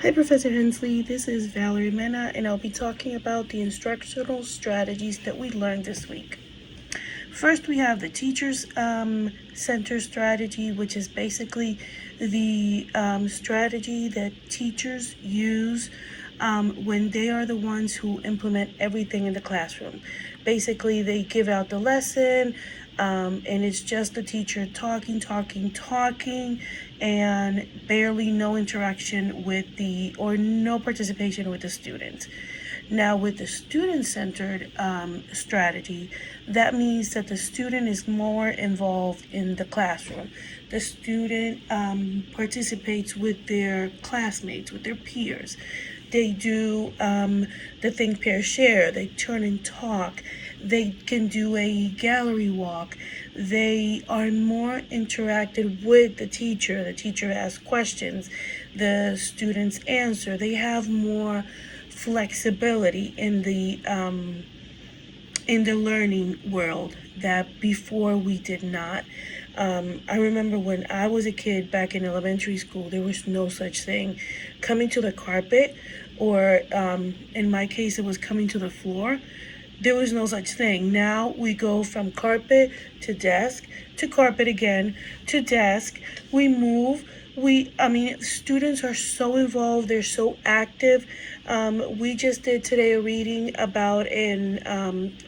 Hi, Professor Hensley. This is Valerie Mena, and I'll be talking about the instructional strategies that we learned this week. First, we have the teachers center strategy, which is basically the strategy that teachers use when they are the ones who implement everything in the classroom. Basically, they give out the lesson, and it's just the teacher talking, and barely no interaction with or no participation with the students. Now, with the student-centered strategy, that means that the student is more involved in the classroom. The student participates with their classmates, with their peers. They do the think, pair, share. They turn and talk. They can do a gallery walk. They are more interacted with the teacher. The teacher asks questions. The students answer. They have more flexibility in the learning world that before we did not. I remember when I was a kid back in elementary school, there was no such thing. Coming to the carpet, or in my case, it was coming to the floor. There was no such thing. Now we go from carpet to desk to carpet again to desk. We move. Students are so involved. They're so active. We just did today a reading about an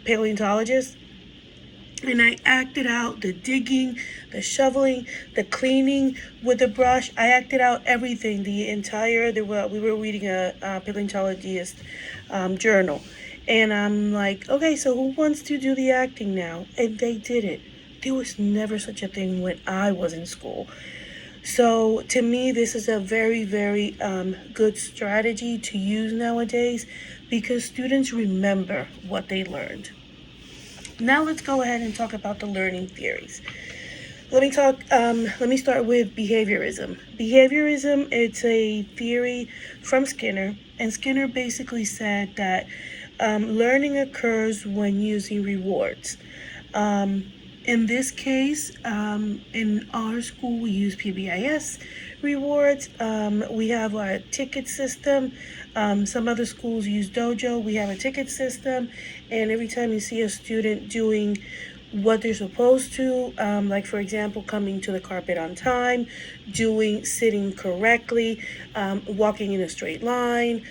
paleontologist, and I acted out the digging, the shoveling, the cleaning with the brush. I acted out everything. We were reading a paleontologist journal. And I'm like, okay, so who wants to do the acting now? And they did it. There was never such a thing when I was in school. So to me, this is a very, very good strategy to use nowadays because students remember what they learned. Now let's go ahead and talk about the learning theories. Let me start with behaviorism. Behaviorism, it's a theory from Skinner, and Skinner basically said that learning occurs when using rewards. In this case, in our school, we use PBIS rewards. We have our ticket system. Some other schools use Dojo. We have a ticket system, and every time you see a student doing what they're supposed to, like for example, coming to the carpet on time, sitting correctly, walking in a straight line,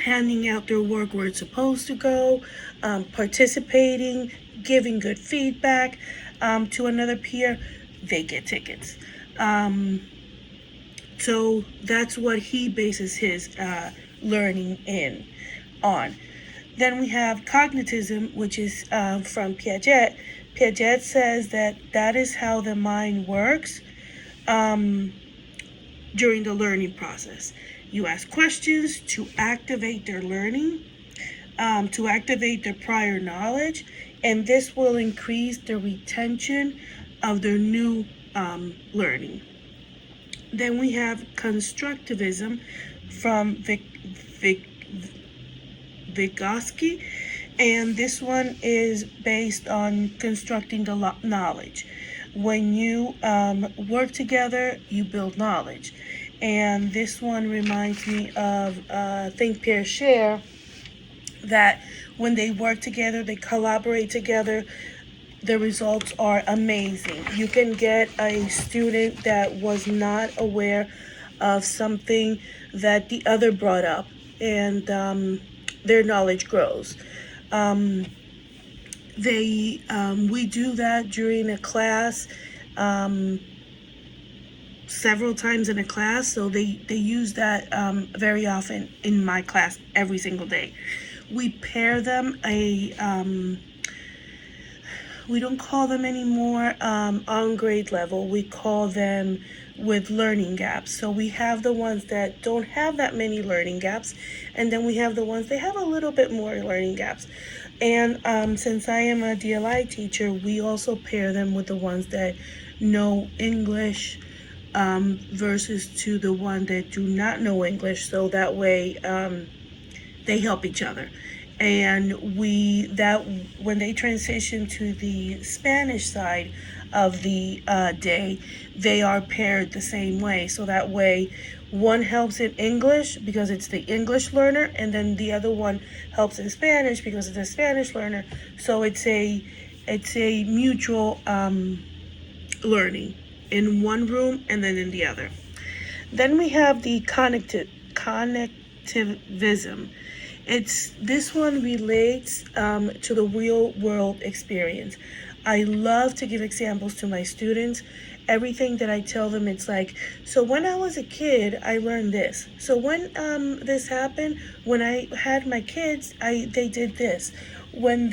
handing out their work where it's supposed to go, participating, giving good feedback to another peer, they get tickets. So that's what he bases his learning on. Then we have cognitism, which is from Piaget. Piaget says that is how the mind works during the learning process. You ask questions to activate their learning, to activate their prior knowledge, and this will increase the retention of their new learning. Then we have constructivism from Vygotsky, and this one is based on constructing the knowledge. When you work together, you build knowledge. And this one reminds me of Think, Pair, Share, that when they work together, they collaborate together, the results are amazing. You can get a student that was not aware of something that the other brought up, and their knowledge grows. We do that during a class, several times in a class, so they use that very often in my class every single day. We pair them we don't call them anymore on grade level. We call them with learning gaps. So we have the ones that don't have that many learning gaps, and then we have the ones that have a little bit more learning gaps. And since I am a DLI teacher, we also pair them with the ones that know English versus to the one that do not know English, so that way they help each other. And when they transition to the Spanish side, of the day, they are paired the same way. So that way, one helps in English because it's the English learner, and then the other one helps in Spanish because it's the Spanish learner. So it's a mutual learning in one room and then in the other. Then we have the connectivism. This one relates to the real world experience. I love to give examples to my students. Everything that I tell them, it's like, so when I was a kid, I learned this. So when this happened, when I had my kids, they did this. When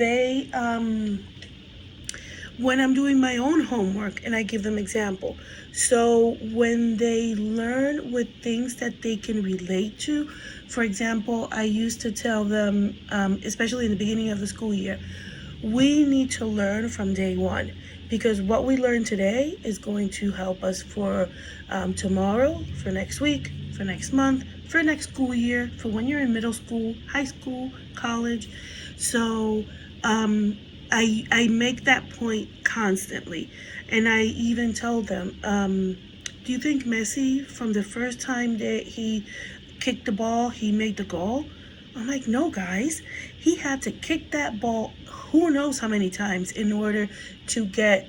I'm doing my own homework, and I give them example. So when they learn with things that they can relate to, for example, I used to tell them, especially in the beginning of the school year, we need to learn from day one, because what we learn today is going to help us for tomorrow, for next week, for next month, for next school year, for when you're in middle school, high school, college. So I make that point constantly. And I even tell them, do you think Messi, from the first time that he kicked the ball, he made the goal? I'm like, no, guys. He had to kick that ball who knows how many times in order to get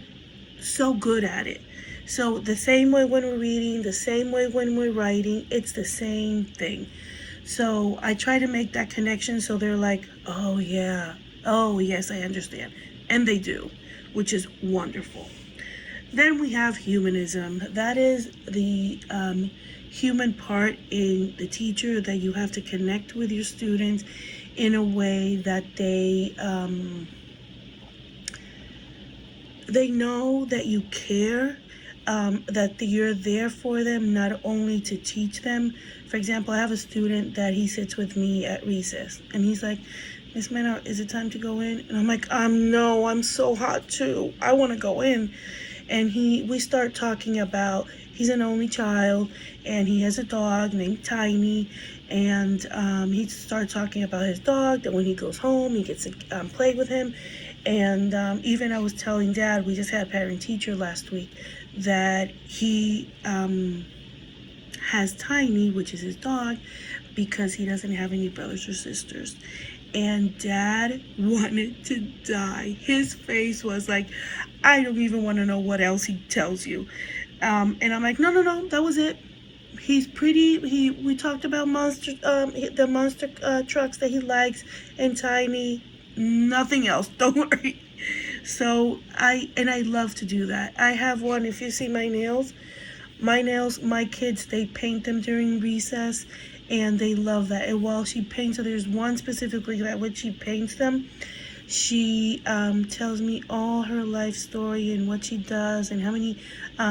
so good at it. So the same way when we're reading, the same way when we're writing, it's the same thing. So I try to make that connection so they're like, oh yeah, oh yes, I understand. And they do, which is wonderful. Then we have humanism. That is the human part in the teacher, that you have to connect with your students in a way that they know that you care, that you're there for them, not only to teach them. For example, I have a student that he sits with me at recess, and he's like, Miss Mena, is it time to go in? And I'm like, no, I'm so hot too. I want to go in. And we start talking about, he's an only child, and he has a dog named Tiny, and he started talking about his dog, that when he goes home, he gets to play with him. And even I was telling Dad, we just had parent-teacher last week, that he has Tiny, which is his dog, because he doesn't have any brothers or sisters. And Dad wanted to die. His face was like, I don't even want to know what else he tells you. And I'm like, no, that was it. He's pretty. We talked about the monster trucks that he likes, and Tiny. Nothing else. Don't worry. So I love to do that. I have one. If you see my nails, my kids, they paint them during recess, and they love that. And while she paints, so there's one specifically that when she paints them, she tells me all her life story and what she does and how many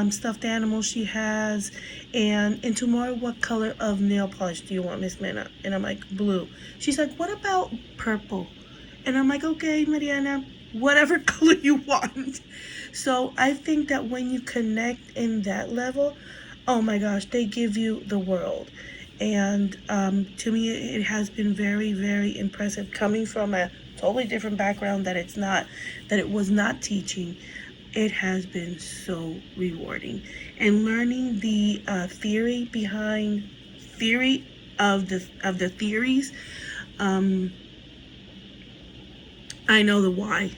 stuffed animals she has. And tomorrow, what color of nail polish do you want, Miss Mena? And I'm like, blue. She's like, what about purple? And I'm like, okay, Mariana, whatever color you want. So I think that when you connect in that level, oh my gosh, they give you the world. And to me, it has been very, very impressive, coming from a totally different background that it was not teaching. It has been so rewarding. And learning the theory of the theories, I know the why.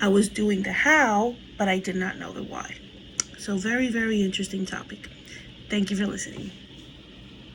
I was doing the how, but I did not know the why. So very, very interesting topic. Thank you for listening.